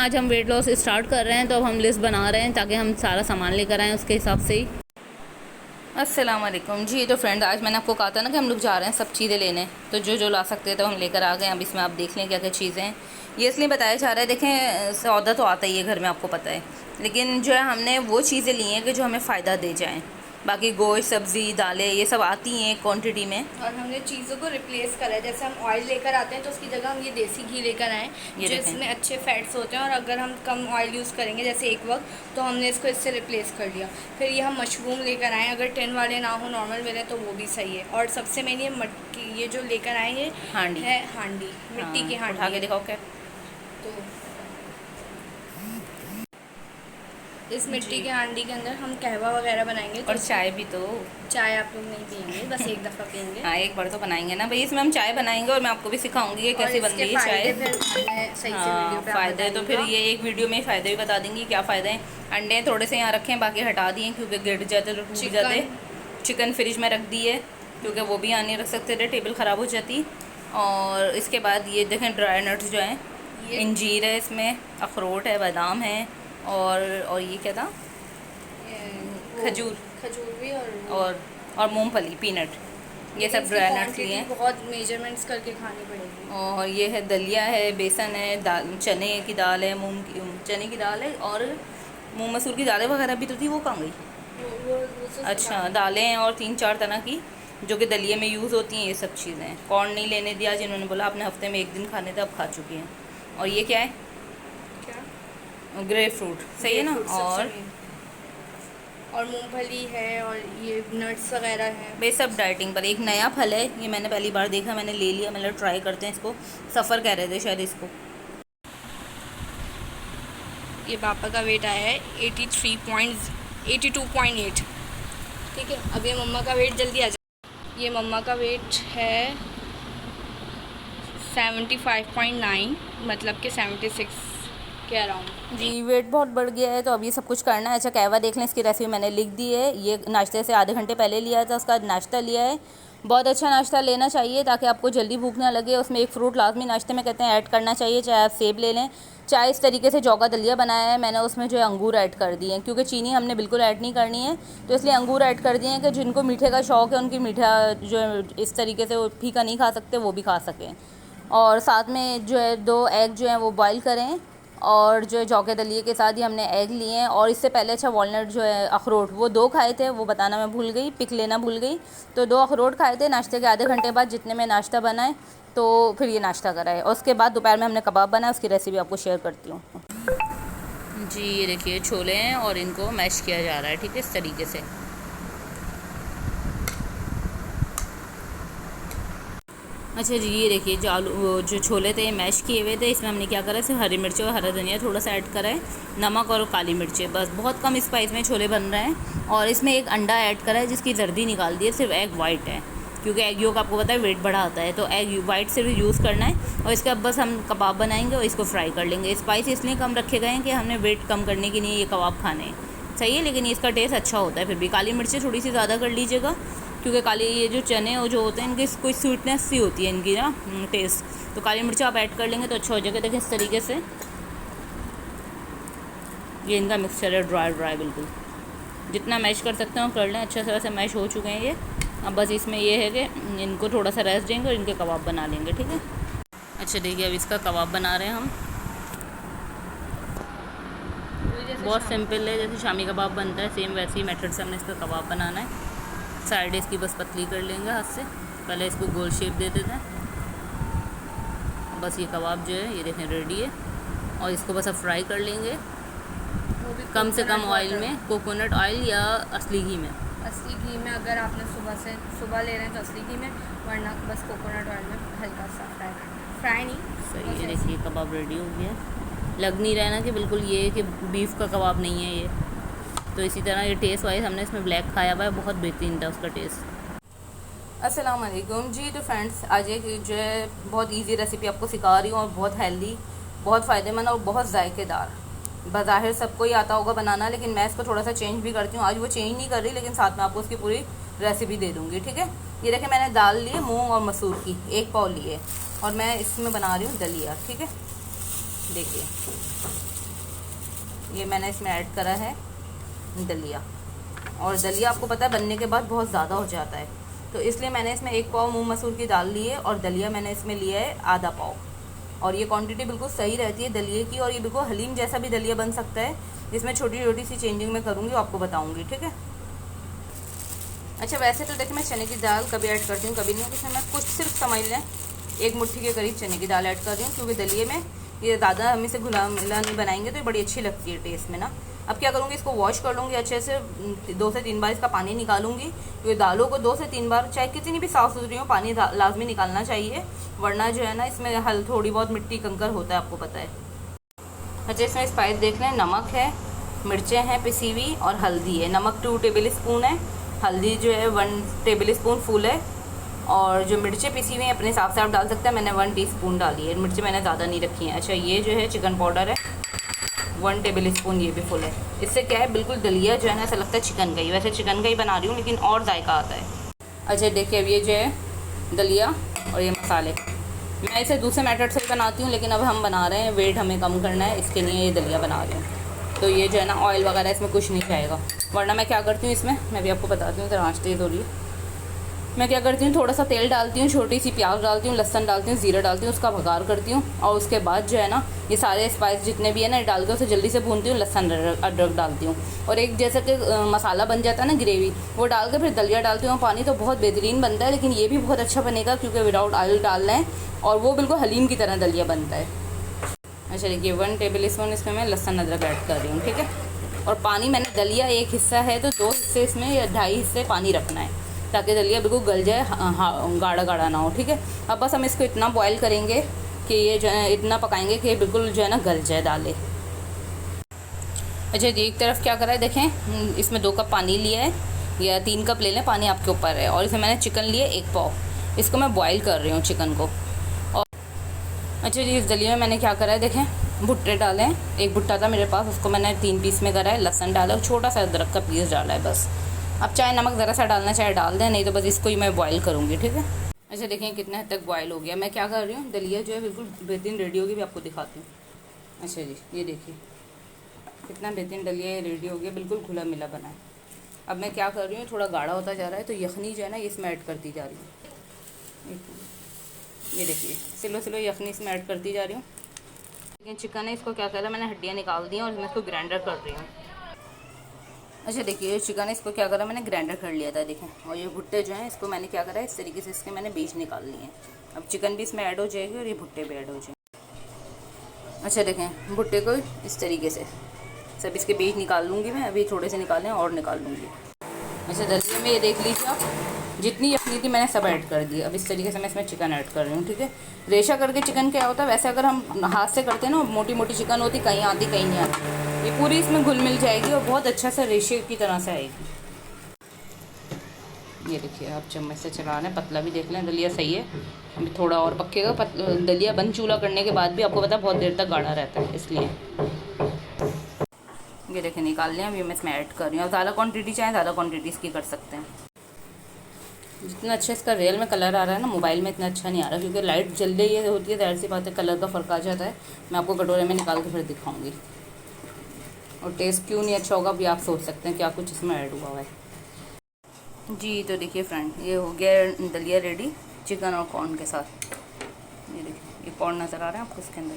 आज हम weight loss start कर रहे हैं, तो अब हम लिस्ट बना रहे हैं ताकि हम सारा सामान लेकर आएँ उसके हिसाब से ही। अस्सलाम वालेकुम जी। तो फ्रेंड, आज मैंने आपको कहा था ना कि हम लोग जा रहे हैं सब चीज़ें लेने, तो जो जो ला सकते हैं तो हम लेकर आ गए। अब इसमें आप देख लें क्या क्या चीज़ें हैं। ये इसलिए बताया जा रहा है, देखें सौदा तो आता ही है घर में, आपको पता है, लेकिन जो है हमने वो चीज़ें ली हैं कि जो हमें फ़ायदा दे जाएँ। बाकी गोश्त, सब्ज़ी, दालें ये सब आती हैं क्वांटिटी में, और हमने चीज़ों को रिप्लेस करा है। जैसे हम ऑयल लेकर आते हैं तो उसकी जगह हम ये देसी घी लेकर आए, जो इसमें अच्छे फैट्स होते हैं। और अगर हम कम ऑयल यूज़ करेंगे जैसे एक वक्त, तो हमने इसको इससे रिप्लेस कर लिया। फिर ये हम मशरूम लेकर आए, अगर 10 वाले ना हो, नॉर्मल वाले, तो वो भी सही है। और सबसे मेन ये मटकी, ये जो लेकर आए ये हांडी है, हांडी, मिट्टी की हांडी। उठा के दिखाओ क्या। तो इस मिट्टी के हांडी के अंदर हम कहवा वगैरह बनाएंगे। और चाय भी, तो चाय आप लोग नहीं पियेंगे, बस एक दफ़ा पियेंगे। हाँ, एक बार तो बनाएंगे ना भाई, इसमें हम चाय बनाएंगे और मैं आपको भी सिखाऊंगी कि कैसे बनती है चाय। हाँ, फ़ायदे तो फिर ये एक वीडियो में फ़ायदे भी बता देंगी क्या फ़ायदे हैं। अंडे थोड़े से यहाँ रखे हैं, बाकी हटा दिए क्योंकि गिर जाते तो टूट जाते। चिकन फ्रिज में रख दिए क्योंकि वो भी यहाँ नहीं रख सकते थे, टेबल ख़राब हो जाती। और इसके बाद ये देखें ड्राई नट्स जो हैं, इंजीर है इसमें, अखरोट है, बादाम है, और ये क्या था, खजूर भी, और मूंगफली, पीनट, ये सब ड्राई नट्स लिए हैं। बहुत मेजरमेंट्स करके खानी पड़ेगी। और ये है दलिया है, बेसन है, दाल, चने की दाल है, चने की दाल है, और मूंग मसूर की दालें वगैरह भी तो थी, वो कहाँ गई। अच्छा, दालें हैं और 3-4 तरह की जो कि दलिए में यूज़ होती हैं, ये सब चीज़ें। कॉर्न नहीं लेने दिया, जिन्होंने बोला आपने हफ्ते में 1 दिन खाने थे, अब खा चुकी हैं। और ये क्या है, ग्रेप फ्रूट, सही है ना। और मूंगफली है, और ये नट्स वगैरह हैं। भाई सब डाइटिंग पर। एक नया फल है, ये मैंने पहली बार देखा, मैंने ले लिया, मतलब ट्राई करते हैं इसको। सफ़र कह रहे थे शायद इसको। ये पापा का वेट आया है 82.8। ठीक है, अब ये मम्मा का वेट जल्दी आ जाए। ये मम्मा का वेट है 75.9, मतलब कि 76 के अराउंड। जी, वेट बहुत बढ़ गया है, तो अब ये सब कुछ करना है। अच्छा, कहवा देख लें, इसकी रेसिपी मैंने लिख दी है। ये नाश्ते से आधे घंटे पहले लिया था, उसका नाश्ता लिया है। बहुत अच्छा नाश्ता लेना चाहिए ताकि आपको जल्दी भूख ना लगे। उसमें एक फ़्रूट लाजमी नाश्ते में कहते हैं ऐड करना चाहिए, चाहे आप सेब ले लें, चाहे इस तरीके से जौ का दलिया बनाया है मैंने, उसमें जो है अंगूर ऐड कर दिए हैं, क्योंकि चीनी हमने बिल्कुल ऐड नहीं करनी है, तो इसलिए अंगूर ऐड कर दिए हैं कि जिनको मीठे का शौक़ है, उनकी मीठा जो है इस तरीके से वो फीका नहीं खा सकते, वो भी खा सकें। और साथ में जो है 2 एग जो हैं वो बॉयल करें, और जो है जौ के दलिए के साथ ही हमने एग लिए हैं। और इससे पहले अच्छा वॉलनट जो है, अखरोट, वो 2 खाए थे, वो बताना मैं भूल गई, पिक लेना भूल गई। तो 2 अखरोट खाए थे नाश्ते के आधे घंटे बाद, जितने में नाश्ता बनाए, तो फिर ये नाश्ता कराए। और उसके बाद दोपहर में हमने कबाब बनाया, उसकी रेसिपी आपको शेयर करती हूँ। जी, ये देखिए छोले हैं और इनको मैश किया जा रहा है, ठीक है, इस तरीके से। अच्छा जी, ये देखिए जो छोले थे मैश किए हुए थे, इसमें हमने क्या करा, सिर्फ हरी मिर्च और हरा धनिया थोड़ा सा ऐड करा है, नमक और काली मिर्चें, बस। बहुत कम स्पाइस में छोले बन रहे हैं। और इसमें एक अंडा ऐड करा है जिसकी जर्दी निकाल दी है, सिर्फ एग वाइट है, क्योंकि एग योक आपको पता है वेट बढ़ाता है, तो एग वाइट सिर्फ यूज़ करना है। और इसके अब बस हम कबाब बनाएंगे और इसको फ्राई कर लेंगे। स्पाइस इसलिए कम रखे गए हैं कि हमने वेट कम करने के लिए ये कबाब खाने हैं, सही है, लेकिन इसका टेस्ट अच्छा होता है फिर भी। काली मिर्चें थोड़ी सी ज़्यादा कर लीजिएगा, क्योंकि काली ये जो चने और जो होते हैं इनकी कोई स्वीटनेस सी होती है इनकी ना, टेस्ट, तो काली मिर्च आप ऐड कर लेंगे तो अच्छा हो जाएगा। देखें इस तरीके से ये इनका मिक्सचर है, ड्राई बिल्कुल, जितना मैश कर सकते हो कर लें। अच्छा तरह से मैश हो चुके हैं ये। अब बस इसमें ये है कि इनको थोड़ा सा रेस्ट देंगे और इनके कबाब बना लेंगे, ठीक है। अच्छा देखिए, अब इसका कबाब बना रहे हैं हम। बहुत सिंपल है, जैसे शामी कबाब बनता है सेम वैसे ही मेथड से हमने इसका कबाब बनाना है। साइड इसकी बस पतली कर लेंगे हाथ से, पहले इसको गोल शेप दे देते हैं। बस ये कबाब जो है ये देखें रेडी है, और इसको बस अब फ्राई कर लेंगे कम से कम ऑयल में, कोकोनट ऑयल या असली घी में। असली घी में, अगर आपने सुबह ले रहे हैं तो असली घी में, वरना बस कोकोनट ऑयल में हल्का सा फ्राई नहीं। सही है, देखिए कबाब रेडी हो गया। लग नहीं रहा ना कि बिल्कुल ये कि बीफ का कबाब नहीं है ये। तो इसी तरह ये टेस्ट वाइज हमने इसमें ब्लैक खाया हुआ है, बहुत बेहतरीन था उसका टेस्ट। अस्सलाम वालेकुम जी। तो फ्रेंड्स, आज एक जो है बहुत इजी रेसिपी आपको सिखा रही हूँ, और बहुत हेल्दी, बहुत फ़ायदेमंद और बहुत जायकेदार। बज़ाहिर सबको ही आता होगा बनाना, लेकिन मैं इसको थोड़ा सा चेंज भी करती हूँ। आज वो चेंज नहीं कर रही, लेकिन साथ में आपको उसकी पूरी रेसिपी दे दूँगी, ठीक है। ये देखिए मैंने दाल ली, मूँग और मसूर की 1 पाव लिए, और मैं इसमें बना रही हूँ दलिया, ठीक है। देखिए ये मैंने इसमें ऐड करा है दलिया, और दलिया आपको पता है बनने के बाद बहुत ज़्यादा हो जाता है, तो इसलिए मैंने इसमें 1 पाव मूंग मसूर की दाल ली है और दलिया मैंने इसमें लिया है आधा पाव। और ये क्वांटिटी बिल्कुल सही रहती है दलिए की, और ये बिल्कुल हलीम जैसा भी दलिया बन सकता है। इसमें छोटी छोटी सी चेंजिंग मैं करूँगी, आपको बताऊँगी, ठीक है। अच्छा, वैसे तो देखिए मैं चने की दाल कभी ऐड करती हूँ कभी नहीं, इसमें मैं कुछ सिर्फ समझ लें 1 मुट्ठी के करीब चने की दाल ऐड कर रही हूँ, क्योंकि दलिए में ये ज़्यादा हम इसे घुला मिला नहीं बनाएंगे तो ये बड़ी अच्छी लगती है टेस्ट में ना। अब क्या करूँगी, इसको वॉश कर लूँगी अच्छे से, 2 से 3 बार इसका पानी निकालूंगी, क्योंकि दालों को 2 से 3 बार, चाहे कितनी भी साफ़ सुथरी हो, पानी लाजमी निकालना चाहिए, वरना जो है ना इसमें थोड़ी बहुत मिट्टी कंकर होता है, आपको पता है। अच्छा, इसमें स्पाइस देख लें, नमक है, मिर्चें हैं पिसी हुई और हल्दी है। नमक 2 टेबल स्पून है, हल्दी जो है 1 टेबल स्पून फुल है, और जो मिर्चें पिसी हुई हैं अपने हिसाब से आप डाल सकते हैं, मैंने 1 टीस्पून डाली है, मिर्चें मैंने ज़्यादा नहीं रखी हैं। अच्छा, ये जो है चिकन पाउडर है 1 टेबल स्पून, ये भी फुल है। इससे क्या है, बिल्कुल दलिया जो है ना ऐसा लगता है चिकन का ही, वैसे चिकन का ही बना रही हूँ लेकिन और जायका आता है। अच्छा देखिए, अब ये जो है दलिया और ये मसाले, मैं इसे दूसरे मेथड से भी बनाती हूँ, लेकिन अब हम बना रहे हैं, वेट हमें कम करना है, इसके लिए ये दलिया बना रही हूँ। तो ये जो है ना ऑयल वगैरह इसमें कुछ नहीं जाएगा, वरना मैं क्या करती हूँ इसमें, मैं भी आपको बताती हूँ, ज़रा आंच तेज़ हो रही है। मैं क्या करती हूँ, थोड़ा सा तेल डालती हूँ, छोटी सी प्याज डालती हूँ, लहसुन डालती हूँ, ज़ीरा डालती हूँ, उसका भगार करती हूँ, और उसके बाद जो है ना ये सारे स्पाइस जितने भी है ना डाल के उसे जल्दी से भूनती हूँ, लहसुन अदरक डालती हूँ, और एक जैसे कि मसाला बन जाता है ना ग्रेवी, वो डाल के फिर दलिया डालती हूँ पानी, तो बहुत बेहतरीन बनता है। लेकिन ये भी बहुत अच्छा बनेगा क्योंकि विदाउट ऑयल डालना है, और वो बिल्कुल हलीम की तरह दलिया बनता है। अच्छा देखिए, 1 टेबल स्पून इसमें मैं लहसुन अदरक ऐड कर रही हूँ, ठीक है। और पानी मैंने, दलिया 1 हिस्सा है तो 2 हिस्से इसमें या 2.5 हिस्से पानी रखना है, ताकि दलिया बिल्कुल गल जाए, गाढ़ा गाढ़ा ना हो, ठीक है। अब बस हम इसको इतना बॉयल करेंगे कि ये जो है इतना पकाएंगे कि बिल्कुल जो है ना गल जाए दालें। अच्छा जी, एक तरफ क्या करा है देखें, इसमें 2 कप पानी लिया है, या 3 कप ले लें, पानी आपके ऊपर है। और इसमें मैंने चिकन लिए 1 पाव, इसको मैं बॉयल कर रही हूँ चिकन को। और अच्छा जी, इस दलिया में मैंने क्या करा है देखें, भुट्टे डाले हैं, 1 भुट्टा था मेरे पास, उसको मैंने 3 पीस में करा है, लहसुन डाला है, छोटा सा अदरक का पीस डाला है बस। अब चाहे नमक ज़रा सा डालना चाहे डाल दें, नहीं तो बस इसको ही मैं बॉयल करूँगी, ठीक है। अच्छा देखें कितने हद तक बॉयल हो गया। मैं क्या कर रही हूँ, दलिया जो है बिल्कुल बेहतरीन रेडी होगी, भी आपको दिखाती हूँ। अच्छा जी, ये देखिए कितना बेहतरीन दलिया ये रेडी हो गया, बिल्कुल घुला मिला बना है। अब मैं क्या कर रही हूँ, थोड़ा गाढ़ा होता जा रहा है, तो यखनी जो है ना इसमें ऐड करती जा रही हूँ। ये देखिए सिलो सिलो यखनी इसमें ऐड करती जा रही हूँ। लेकिन चिकन है, इसको क्या कर रहा है, मैंने हड्डियाँ निकाल दी हैं और मैं इसको ग्राइंडर कर रही हूँ। अच्छा देखिए, ये चिकन है, इसको क्या करा, मैंने ग्राइंडर कर लिया था देखें। और ये भुट्टे जो हैं इसको मैंने क्या करा है, इस तरीके से इसके मैंने बीज निकाल लिए हैं। अब चिकन भी इसमें ऐड हो जाएगी और ये भुट्टे भी ऐड हो जाएंगे। अच्छा देखें, भुट्टे को इस तरीके से सब इसके बीज निकाल लूँगी मैं, अभी थोड़े से निकालें और निकाल लूँगी। अच्छा दलिया में ये देख लीजिए आप, जितनी यखनी थी मैंने सब ऐड कर दी। अब इस तरीके से मैं इसमें चिकन ऐड कर रही हूँ, ठीक है। रेशा करके चिकन क्या होता है, वैसे अगर हम हाथ से करते हैं ना, मोटी मोटी चिकन होती, कहीं आती कहीं नहीं आती, ये पूरी इसमें घुल मिल जाएगी और बहुत अच्छा सा रेशे की तरह से आएगी। ये देखिए आप चम्मच से चला रहे हैं, पतला भी देख लें, दलिया सही है, अभी थोड़ा और पकेगा। दलिया बंद चूल्हा करने के बाद भी आपको पता है बहुत देर तक गाढ़ा रहता है, इसलिए। ये देखिए निकाल लें, अभी मैं इसमें ऐड कर रही हूँ। ज़्यादा क्वांटिटी चाहे ज़्यादा क्वांटिटी इसकी कर सकते हैं। जितना अच्छा इसका रियल में कलर आ रहा है ना, मोबाइल में इतना अच्छा नहीं आ रहा, क्योंकि लाइट जल्दी ये होती है, ज़ाहिर सी बात है कलर का फ़र्क आ जाता है। मैं आपको कटोरे में निकाल के फिर दिखाऊंगी। और टेस्ट क्यों नहीं अच्छा होगा भी आप सोच सकते हैं, क्या कुछ इसमें ऐड हुआ है। जी तो देखिए फ्रेंड, ये हो गया दलिया रेडी चिकन और कॉर्न के साथ। ये देखिए, ये कॉर्न नज़र आ रहा है आपको इसके अंदर,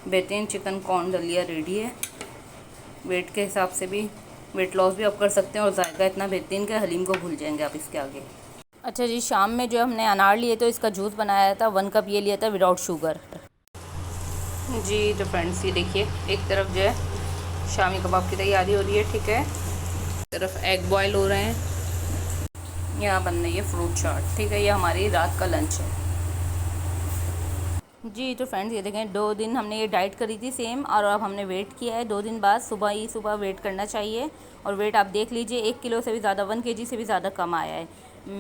बेहतरीन चिकन कॉर्न दलिया रेडी है। वेट के हिसाब से भी, वेट लॉस भी आप कर सकते हैं, और जायका इतना बेहतरीन कि हलीम को भूल जाएंगे आप इसके आगे। अच्छा जी, शाम में जो हमने अनार लिए तो इसका जूस बनाया था, 1 कप ये लिया था विदाउट शुगर। जी तो फ्रेंड्स, ये देखिए एक तरफ जो है शामी कबाब की तैयारी हो रही है, ठीक है, एक तरफ एग बॉयल हो रहे हैं, यहाँ बन रही है फ्रूट चाट, ठीक है, ये हमारी रात का लंच है। जी तो फ्रेंड्स, ये देखें 2 दिन हमने ये डाइट करी थी सेम, और अब हमने वेट किया है 2 दिन बाद, सुबह वेट करना चाहिए। और वेट आप देख लीजिए 1 किलो से भी ज़्यादा, 1 kg से भी ज़्यादा कम आया है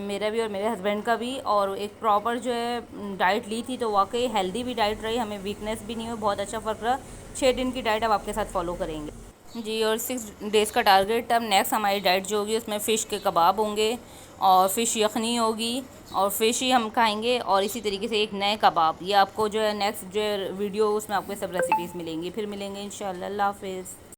मेरा भी और मेरे हस्बैंड का भी। और एक प्रॉपर जो है डाइट ली थी, तो वाकई हेल्दी भी डाइट रही, हमें वीकनेस भी नहीं हुई, बहुत अच्छा फ़र्क रहा। 6 दिन की डाइट अब आपके साथ फॉलो करेंगे। जी। और 6 डेज़ का टारगेट। अब नेक्स्ट हमारी डाइट जो होगी उसमें फ़िश के कबाब होंगे और फ़िश यखनी होगी और फ़िश ही हम खाएंगे, और इसी तरीके से एक नए कबाब। ये आपको जो है नेक्स्ट जो वीडियो उसमें आपको सब रेसिपीज़ मिलेंगी। फिर मिलेंगे इंशाल्लाह। अल्लाह हाफ़िज़।